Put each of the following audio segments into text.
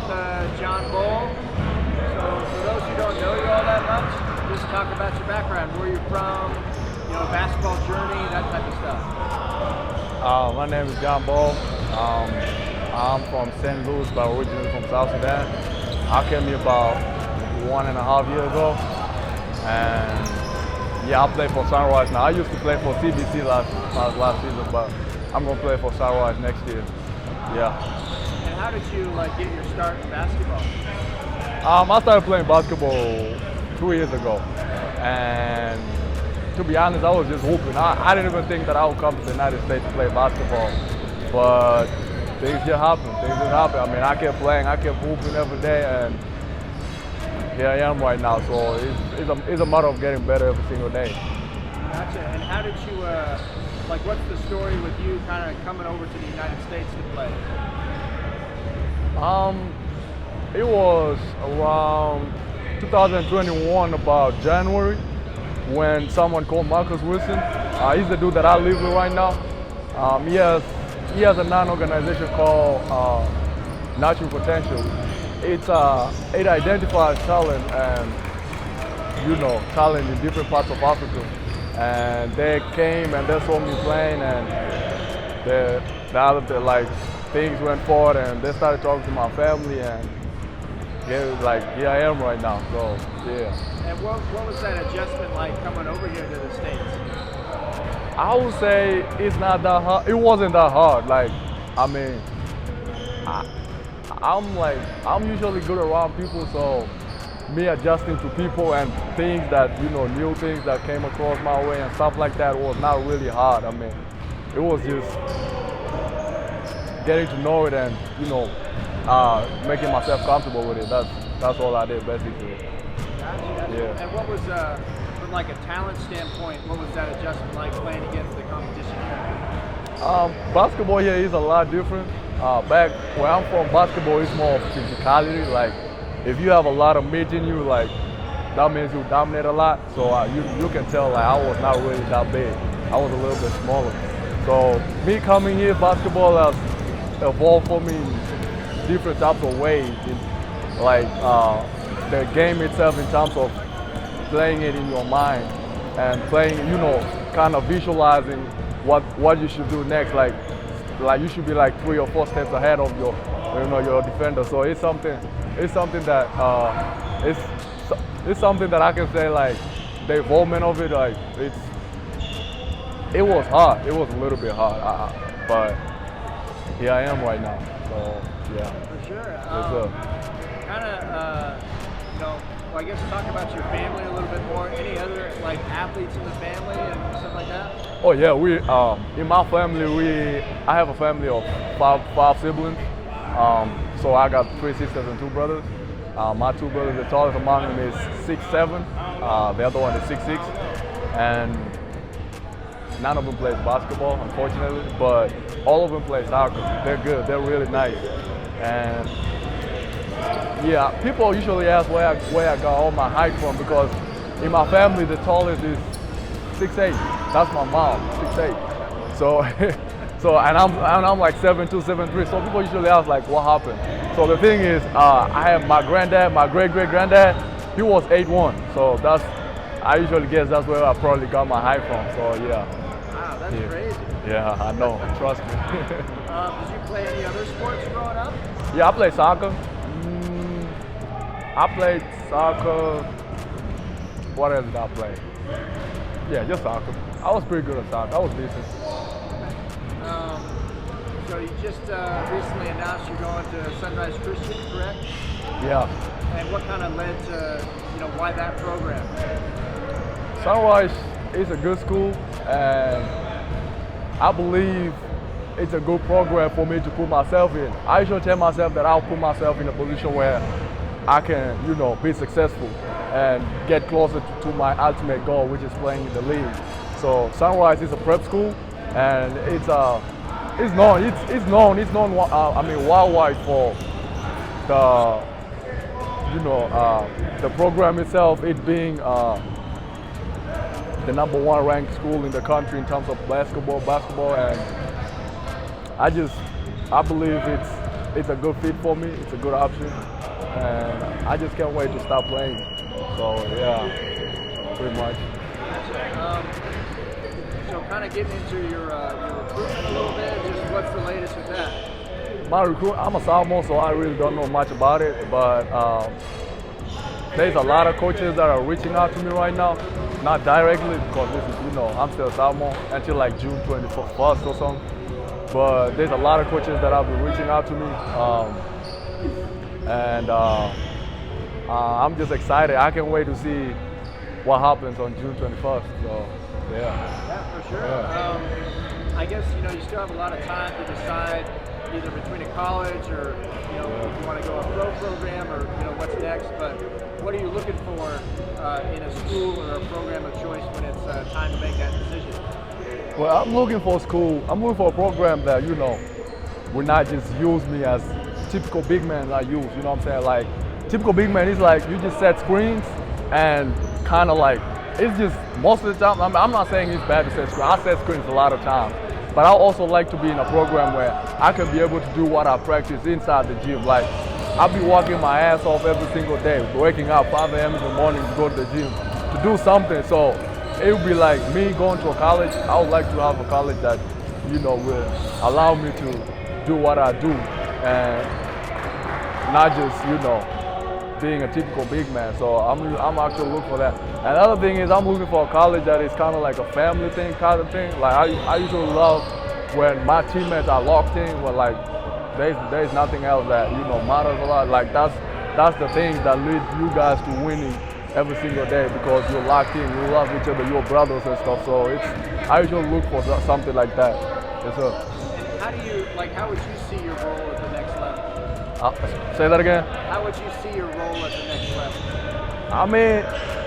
John Bol. So for those who don't know you all that much, just talk about your background, where you're from, basketball journey, that type of stuff. My name is John Bol. I'm from St. Louis, but originally from South Sudan. I came here about 1.5 years ago, and yeah, I play for Sunrise now. I used to play for CBC last season, but I'm gonna play for Sunrise next year. Yeah. And how did you get your start in basketball? I started playing basketball 2 years ago, and to be honest, I was just hooping. I didn't even think that I would come to the United States to play basketball, but things just happened. I mean, I kept playing, I kept hooping every day, and here I am right now. So it's a matter of getting better every single day. Gotcha. And how did you, what's the story with you kind of coming over to the United States to play? It was around 2021, about January, when someone called Marcus Wilson. He's the dude that I live with right now. He has a non-organization called Natural Potential. It identifies talent and talent in different parts of Africa. And they came and they saw me playing, and things went forward, and they started talking to my family, and here I am right now. So yeah. And what was that adjustment like coming over here to the States? I would say it's not that hard. It wasn't that hard. I'm usually good around people, so me adjusting to people and things that, new things that came across my way and stuff like that was not really hard. I mean, it was just getting to know it and, making myself comfortable with it. That's all I did, basically. Gotcha. Yeah. And what was, from a talent standpoint, what was that adjustment like playing against the competition here? Basketball here is a lot different. Back where I'm from, basketball is more of physicality. If you have a lot of meat in you, that means you dominate a lot. So you can tell I was not really that big. I was a little bit smaller. So me coming here, basketball has evolved for me in different types of ways. The game itself, in terms of playing it in your mind and playing, kind of visualizing what you should do next. You should be 3 or 4 steps ahead of your defender. So it's something that it's something that I can say the involvement of it. It was hard. It was a little bit hard, but here I am right now. So yeah. For sure. I guess talk about your family a little bit more. Any other athletes in the family and stuff like that? Oh yeah, we in my family I have a family of five siblings. So I got 3 sisters and 2 brothers. My 2 brothers, the tallest among them is 6'7". The other one is 6'6", and none of them plays basketball, unfortunately. But all of them play soccer. They're good. They're really nice. And yeah, people usually ask where I got all my height from, because in my family the tallest is 6'8". That's my mom, 6'8". So and I'm like 7'2", 7'3". So people usually ask what happened. So the thing is, I have my granddad, my great-great-granddad, he was 8'1". So I usually guess that's where I probably got my height from. So yeah. Wow, that's crazy. Yeah, I know. Trust me. Did you play any other sports growing up? Yeah, I played soccer. I played soccer. What else did I play? Yeah, just soccer. I was pretty good at soccer. I was decent. So you just recently announced you're going to Sunrise Christian, correct? Yeah. And what kind of led to, why that program? Sunrise is a good school, and I believe it's a good program for me to put myself in. I usually tell myself that I'll put myself in a position where I can, be successful and get closer to my ultimate goal, which is playing in the league. So Sunrise is a prep school, and it's known worldwide for the program itself, it being the #1 ranked school in the country in terms of basketball, and I believe it's a good fit for me. It's a good option, and I just can't wait to start playing. So yeah, pretty much. So kind of getting into your recruitment a little bit, just what's the latest with that? My recruit, I'm a sophomore, so I really don't know much about it, but there's a lot of coaches that are reaching out to me right now. Not directly, because this is, I'm still a sophomore until like June 21st or something. But there's a lot of coaches that have been reaching out to me. And I'm just excited. I can't wait to see what happens on June 21st. So, yeah. Yeah, for sure. Yeah. I guess, you still have a lot of time to decide either between a college or, if you want to go a pro program or, what's next. But what are you looking for in a school or a program of choice when it's time to make that decision? Well, I'm looking for a school. I'm looking for a program that, will not just use me as typical big man I use. You know what I'm saying? Like, typical big man is like you just set screens and kind of like, it's just most of the time, I'm not saying it's bad to set screens. I set screens a lot of times. But I also like to be in a program where I can be able to do what I practice inside the gym. Like, I'll be walking my ass off every single day, waking up 5 a.m. in the morning to go to the gym to do something. So it would be like me going to a college. I would like to have a college that, will allow me to do what I do and not just, being a typical big man. So I'm actually looking for that. And the other thing is I'm looking for a college that is kind of like a family thing kind of thing. Like I usually love when my teammates are locked in, when like there's nothing else that matters a lot. Like that's the thing that leads you guys to winning every single day, because you're locked in, you love each other, you're brothers and stuff. So I usually look for something like that. Yes, sir. And how would you see your role at the next level? Say that again. How would you see your role at the next level?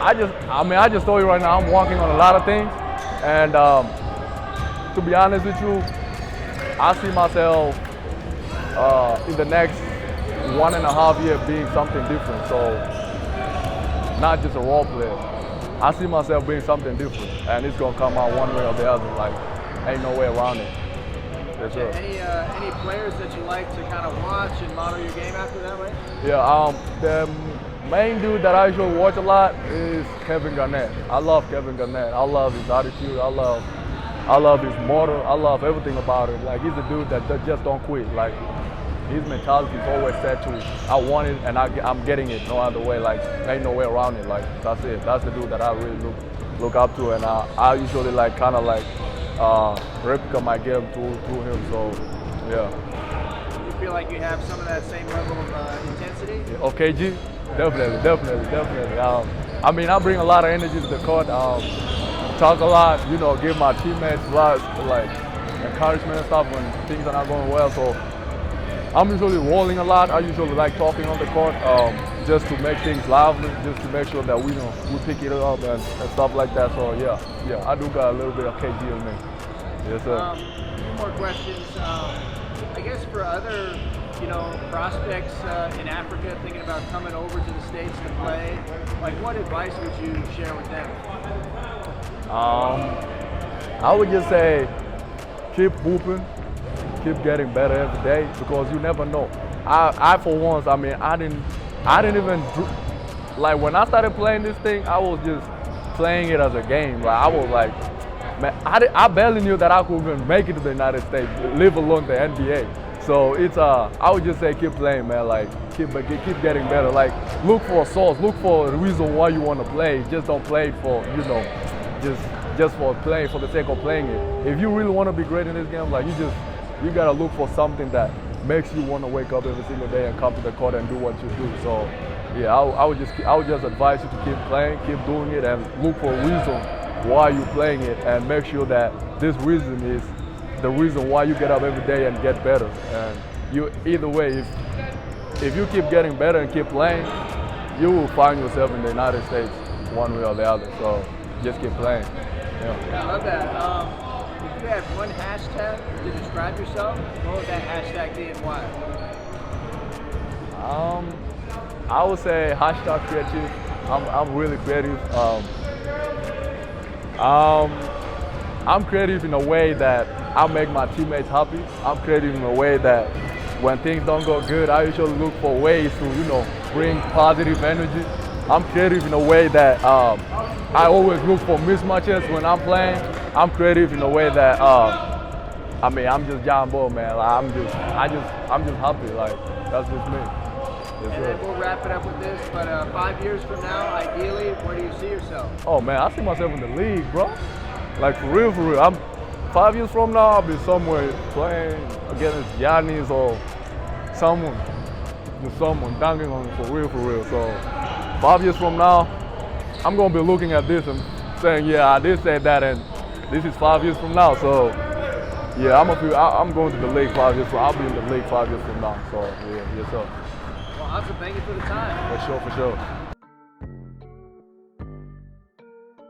I just told you right now, I'm working on a lot of things, and to be honest with you, I see myself in the next 1.5 years being something different. So not just a role player. I see myself being something different, and it's gonna come out one way or the other. Like, ain't no way around it. Yes, sir. Any players that you like to kind of watch and model your game after that way? Yeah, the main dude that I usually watch a lot is Kevin Garnett. I love Kevin Garnett. I love his attitude. I love his motto. I love everything about him. Like, he's a dude that just don't quit. Like, his mentality is always set to, I want it and I'm getting it no other way. Like, ain't no way around it. Like, that's it. That's the dude that I really look up to, and I usually replica my game through him. So, yeah. You feel like you have some of that same level of intensity? Yeah, OKG? Definitely. I bring a lot of energy to the court. Talk a lot, give my teammates a lot like encouragement and stuff when things are not going well. So I'm usually rolling a lot. I usually like talking on the court, just to make things lively, just to make sure that we pick it up and stuff like that. So yeah, I do got a little bit of KG in me. Yes, sir. A few more questions. I guess for other, prospects in Africa thinking about coming over to the States to play, like, what advice would you share with them? I would just say, keep hooping, keep getting better every day, because you never know. I for once, I didn't even like, when I started playing this thing, I was just playing it as a game. Like, I was like, man, I barely knew that I could even make it to the United States, leave alone the NBA. So it's I would just say keep playing, man. Like, keep getting better. Like, look for a source, look for a reason why you want to play. Just don't play for just for playing for the sake of playing it. If you really want to be great in this game, like, you gotta look for something that makes you want to wake up every single day and come to the court and do what you do. So yeah, I would just advise you to keep playing, keep doing it, and look for a reason why you're playing it, and make sure that this reason is the reason why you get up every day and get better. And you, either way, if you keep getting better and keep playing, you will find yourself in the United States one way or the other. So just keep playing. Yeah, I love that. If you had one hashtag to describe yourself, what would that hashtag be and why? I would say hashtag creative. I'm really creative. I'm creative in a way that I make my teammates happy. I'm creative in a way that when things don't go good, I usually look for ways to, bring positive energy. I'm creative in a way that I always look for mismatches when I'm playing. I'm creative in a way that I'm just John Bol, man. Like, I'm just happy. Like, that's just me. Yes, and then we'll wrap it up with this. But 5 years from now, ideally, where do you see yourself? Oh man, I see myself in the league, bro. Like for real, for real. 5 years from now, I'll be somewhere playing against Giannis or someone dunking on him for real. So 5 years from now, I'm gonna be looking at this and saying, yeah, I did say that, and this is 5 years from now. So yeah, I'm going to the league 5 years from. I'll be in the league 5 years from now. So yeah, yes sir. Well, awesome. Thank you for the time. For sure.